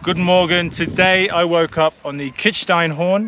Guten Morgen. Today I woke up on the Kitzsteinhorn.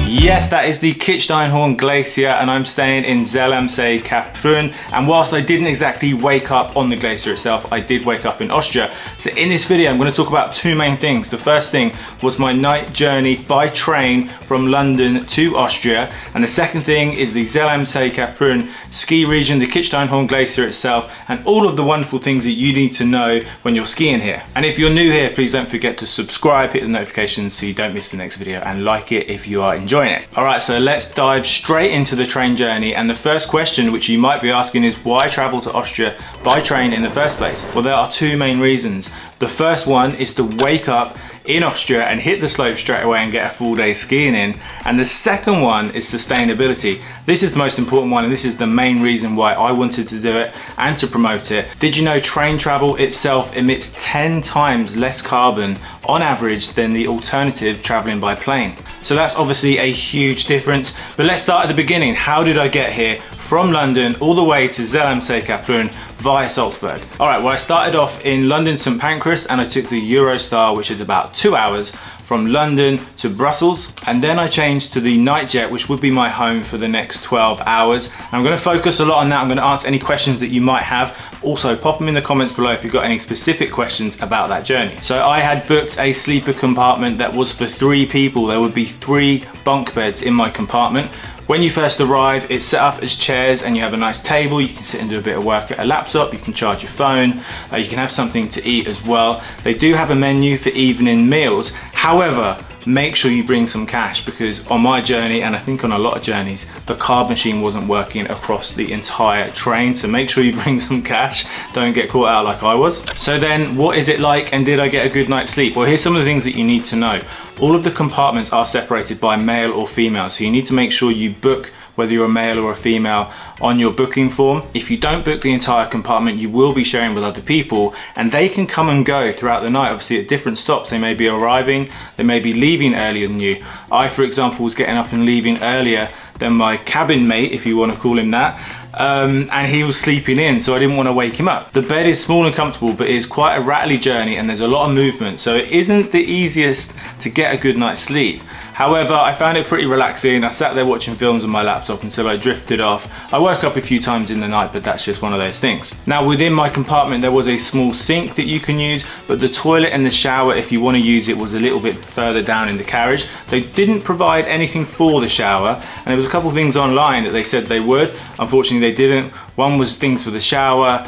Yes, that is the Kitzsteinhorn glacier, and I'm staying in Zell am See-Kaprun. And whilst I didn't exactly wake up on the glacier itself, I did wake up in Austria. So in this video, I'm going to talk about two main things. The first thing was my night journey by train from London to Austria. And the second thing is the Zell am See-Kaprun ski region, the Kitzsteinhorn glacier itself, and all of the wonderful things that you need to know when you're skiing here. And if you're new here, please don't forget to subscribe, hit the notifications so you don't miss the next video, and like it if you are enjoying it. All right, so let's dive straight into the train journey. And the first question which you might be asking is, why travel to Austria by train in the first place? Well, there are two main reasons. The first one is to wake up in Austria and hit the slope straight away and get a full day skiing in. And the second one is sustainability. This is the most important one, and this is the main reason why I wanted to do it and to promote it. Did you know train travel itself emits 10 times less carbon on average than the alternative traveling by plane? So that's obviously a huge difference. But let's start at the beginning. How did I get here from London all the way to Zell am See-Kaprun via Salzburg? All right, well, I started off in London St Pancras and I took the Eurostar, which is about 2 hours from London to Brussels. And then I changed to the NightJet, which would be my home for the next 12 hours. And I'm gonna focus a lot on that. I'm gonna answer any questions that you might have. Also, pop them in the comments below if you've got any specific questions about that journey. So I had booked a sleeper compartment that was for 3 people. There would be 3 bunk beds in my compartment. When you first arrive, it's set up as chairs and you have a nice table. You can sit and do a bit of work at a laptop. You can charge your phone. You can have something to eat as well. They do have a menu for evening meals. However, make sure you bring some cash, because on my journey, and I think on a lot of journeys, the card machine wasn't working across the entire train. So make sure you bring some cash. Don't get caught out like I was. So then, what is it like, and did I get a good night's sleep? Well, here's some of the things that you need to know. All of the compartments are separated by male or female, so you need to make sure you book whether you're a male or a female on your booking form. If you don't book the entire compartment, you will be sharing with other people, and they can come and go throughout the night, obviously at different stops. They may be arriving, they may be leaving earlier than you. I, for example, was getting up and leaving earlier than my cabin mate, if you want to call him that. And he was sleeping in, so I didn't want to wake him up. The bed is small and comfortable, but it is quite a rattly journey and there's a lot of movement, so it isn't the easiest to get a good night's sleep. However, I found it pretty relaxing. I sat there watching films on my laptop until I drifted off. I woke up a few times in the night, but that's just one of those things. Now, within my compartment, there was a small sink that you can use, but the toilet and the shower, if you want to use it, was a little bit further down in the carriage. They didn't provide anything for the shower, and there was a couple of things online that they said they would. Unfortunately, they didn't. One was things for the shower,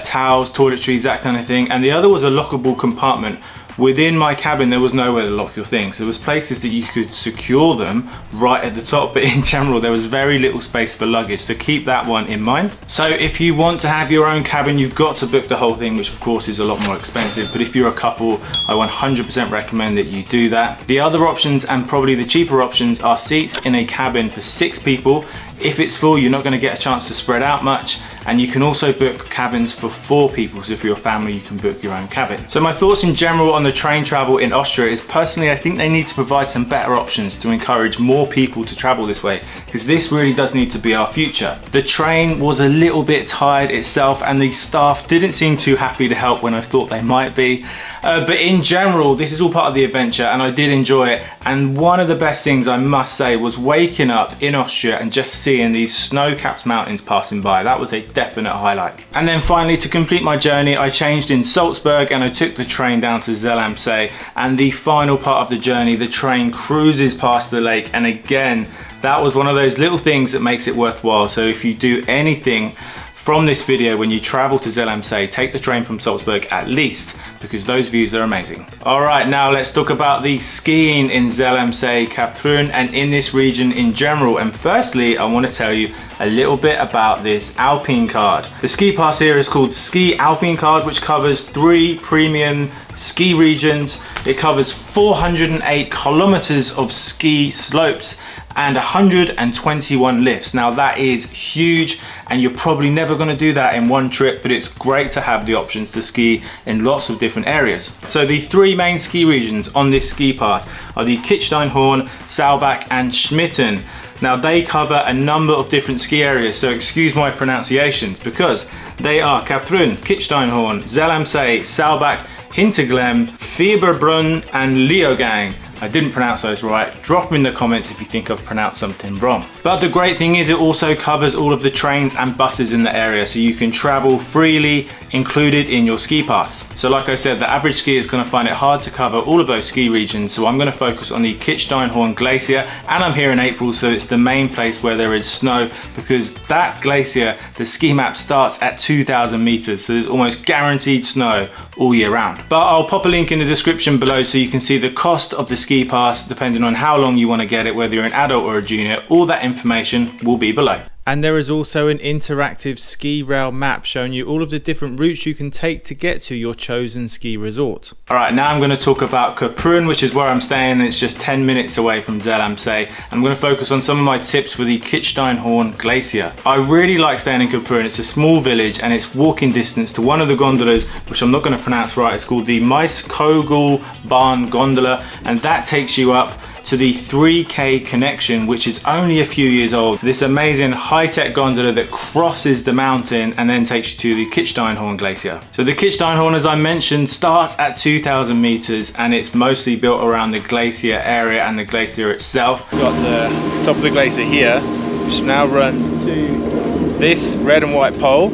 towels, toiletries, that kind of thing, and the other was a lockable compartment. Within my cabin, there was nowhere to lock your things. There was places that you could secure them right at the top, but in general, there was very little space for luggage, so keep that one in mind. So if you want to have your own cabin, you've got to book the whole thing, which of course is a lot more expensive, but if you're a couple, I 100% recommend that you do that. The other options, and probably the cheaper options, are seats in a cabin for 6 people. If it's full, you're not going to get a chance to spread out much, and you can also book cabins for 4 people, so if you're a family, you can book your own cabin. So my thoughts in general on the train travel in Austria is, personally, I think they need to provide some better options to encourage more people to travel this way, because this really does need to be our future. The train was a little bit tired itself, and the staff didn't seem too happy to help when I thought they might be. But in general, this is all part of the adventure, and I did enjoy it. And one of the best things, I must say, was waking up in Austria and just seeing these snow-capped mountains passing by. That was a definite highlight. And then finally, to complete my journey, I changed in Salzburg and I took the train down to Zell am See. And the final part of the journey, the train cruises past the lake, and again, that was one of those little things that makes it worthwhile. So if you do anything from this video, when you travel to Zell am See, take the train from Salzburg at least, because those views are amazing. All right, now let's talk about the skiing in Zell am See-Kaprun and in this region in general. And firstly, I want to tell you a little bit about this Alpin Card. The ski pass here is called Ski Alpin Card, which covers 3 premium ski regions. It covers 408 kilometers of ski slopes and 121 lifts. Now that is huge, and you're probably never going to do that in one trip, but it's great to have the options to ski in lots of different areas. So the three main ski regions on this ski pass are the Kitzsteinhorn, Salzburg and Schmitten. Now they cover a number of different ski areas, so excuse my pronunciations, because they are See-Kaprun, Kitzsteinhorn, Zell, Salzburg, Hinterglemm, Fieberbrunn and Leogang. I didn't pronounce those right. Drop them in the comments if you think I've pronounced something wrong. But the great thing is it also covers all of the trains and buses in the area, so you can travel freely, included in your ski pass. So like I said, the average skier is going to find it hard to cover all of those ski regions, so I'm going to focus on the Kitzsteinhorn glacier, and I'm here in April, so it's the main place where there is snow, because that glacier, the ski map starts at 2,000 meters, so there's almost guaranteed snow all year round. But I'll pop a link in the description below so you can see the cost of the ski pass depending on how long you want to get it, whether you're an adult or a junior. All that information will be below. And there is also an interactive ski rail map showing you all of the different routes you can take to get to your chosen ski resort. All right, now I'm going to talk about Kitzsteinhorn, which is where I'm staying. It's just 10 minutes away from Zell. I'm going to focus on some of my tips for the Kitzsteinhorn glacier. I really like staying in Kitzsteinhorn. It's a small village and it's walking distance to one of the gondolas, which I'm not going to pronounce right. It's called the Maiskogelbahn gondola, and that takes you up to the 3K connection, which is only a few years old. This amazing high-tech gondola that crosses the mountain and then takes you to the Kitzsteinhorn glacier. So the Kitzsteinhorn, as I mentioned, starts at 2,000 meters and it's mostly built around the glacier area and the glacier itself. We've got the top of the glacier here, which now runs to this red and white pole.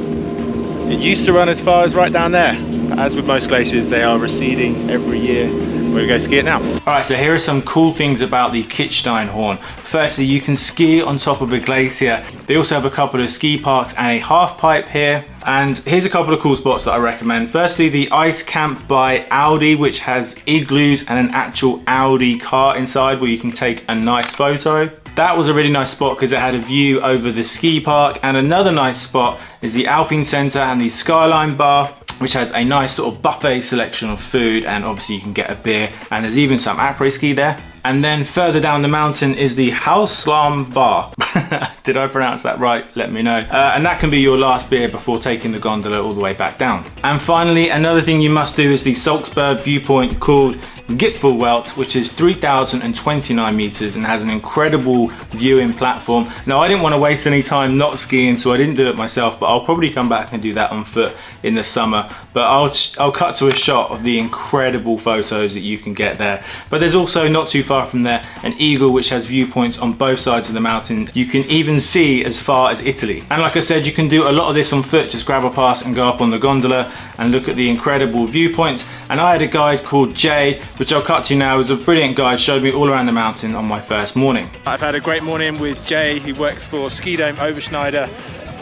It used to run as far as right down there. As with most glaciers, they are receding every year. We're gonna go ski it now. All right, so here are some cool things about the Kitzsteinhorn. Firstly, you can ski on top of a glacier. They also have a couple of ski parks and a half pipe here. And here's a couple of cool spots that I recommend. Firstly, the Ice Camp by Audi, which has igloos and an actual Audi car inside where you can take a nice photo. That was a really nice spot because it had a view over the ski park. And another nice spot is the Alpine Center and the Skyline Bar, which has a nice sort of buffet selection of food, and obviously you can get a beer, and there's even some après-ski there. And then further down the mountain is the Hauslam Bar. Did I pronounce that right? Let me know. And that can be your last beer before taking the gondola all the way back down. And finally, another thing you must do is the Salzburg viewpoint called Gipfelwelt, which is 3,029 meters and has an incredible viewing platform. Now, I didn't want to waste any time not skiing, so I didn't do it myself, but I'll probably come back and do that on foot in the summer. But I'll cut to a shot of the incredible photos that you can get there. But there's also, not too far from there, an eagle which has viewpoints on both sides of the mountain. You can even see as far as Italy. And like I said, you can do a lot of this on foot. Just grab a pass and go up on the gondola and look at the incredible viewpoints. And I had a guide called Jay, which I'll cut to now. It was a brilliant guide, showed me all around the mountain on my first morning. I've had a great morning with Jay, who works for Ski Dome Overschneider.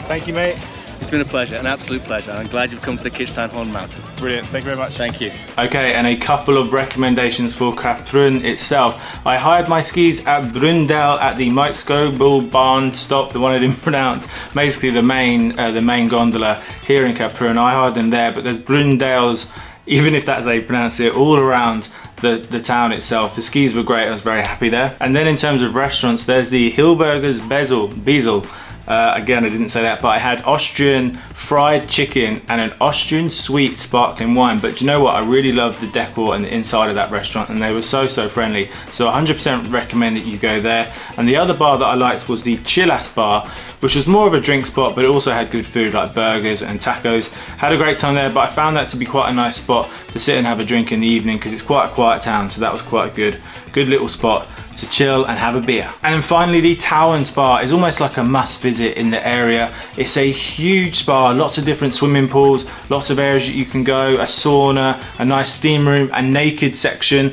Thank you, mate. It's been a pleasure, an absolute pleasure. I'm glad you've come to the Kitzsteinhorn mountain. Brilliant, thank you very much. Thank you. Okay, and a couple of recommendations for Kitzsteinhorn itself. I hired my skis at Brundel at the Maiskogelbahn stop, the one I didn't pronounce. Basically the main gondola here in Kitzsteinhorn. I hired them there, but there's Brundels, even if that's how you pronounce it, all around the town itself. The skis were great, I was very happy there. And then in terms of restaurants, there's the Hilberger's Bezel. Again, I didn't say that, but I had Austrian fried chicken and an Austrian sweet sparkling wine. But do you know what? I really loved the decor and the inside of that restaurant, and they were so friendly. So 100% recommend that you go there. And the other bar that I liked was the Chilas bar, which was more of a drink spot, but it also had good food like burgers and tacos. Had a great time there, but I found that to be quite a nice spot to sit and have a drink in the evening because it's quite a quiet town, so that was quite a good little spot to chill and have a beer. And then finally, the Tauern Spa is almost like a must visit in the area. It's a huge spa, lots of different swimming pools, lots of areas that you can go, a sauna, a nice steam room, a naked section,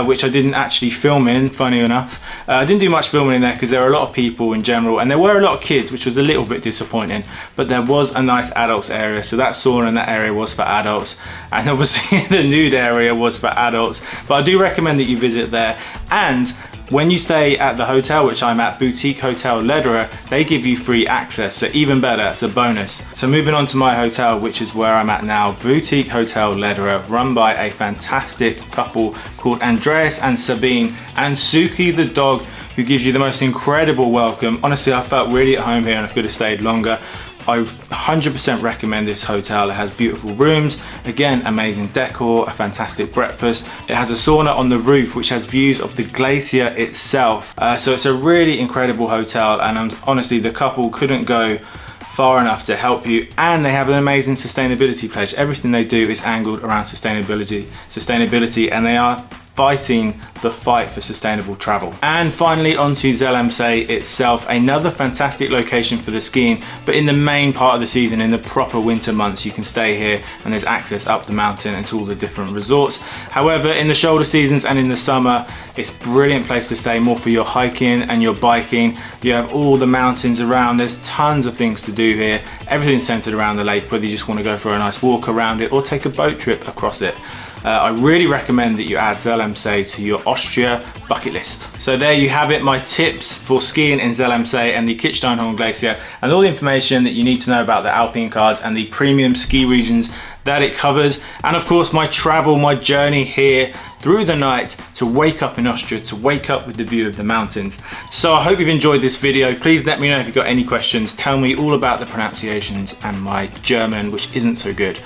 which I didn't actually film in, funny enough. I didn't do much filming in there because there were a lot of people in general, and there were a lot of kids, which was a little bit disappointing, but there was a nice adults area. So that sauna in that area was for adults, and obviously the nude area was for adults, but I do recommend that you visit there. And When you stay at the hotel, which I'm at, Boutique Hotel Lederer, they give you free access, so even better, it's a bonus. So moving on to my hotel, which is where I'm at now, Boutique Hotel Lederer, run by a fantastic couple called Andreas and Sabine, and Suki the dog, who gives you the most incredible welcome. Honestly, I felt really at home here and I could have stayed longer. I 100% recommend this hotel. It has beautiful rooms, again, amazing decor, a fantastic breakfast. It has a sauna on the roof which has views of the glacier itself. So it's a really incredible hotel, and honestly, the couple couldn't go far enough to help you, and they have an amazing sustainability pledge. Everything they do is angled around sustainability, and they are fighting the fight for sustainable travel. And finally, onto Zell itself, another fantastic location for the skiing, but in the main part of the season, in the proper winter months, you can stay here and there's access up the mountain and to all the different resorts. However, in the shoulder seasons and in the summer, it's a brilliant place to stay, more for your hiking and your biking. You have all the mountains around, there's tons of things to do here. Everything's centered around the lake, whether you just want to go for a nice walk around it or take a boat trip across it. I really recommend that you add Zell to your Austria bucket list. So there you have it, my tips for skiing in Zell and the Kitzsteinhorn Glacier, and all the information that you need to know about the Alpine Cards and the premium ski regions that it covers, and of course my travel, my journey here through the night to wake up in Austria, to wake up with the view of the mountains. So I hope you've enjoyed this video. Please let me know if you've got any questions. Tell me all about the pronunciations and my German, which isn't so good.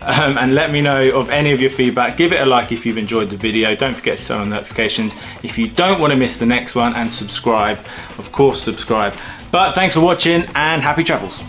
And let me know of any of your feedback. Give it a like if you've enjoyed the video. Don't forget to turn on notifications if you don't want to miss the next one, and subscribe. Of course, subscribe. But thanks for watching and happy travels.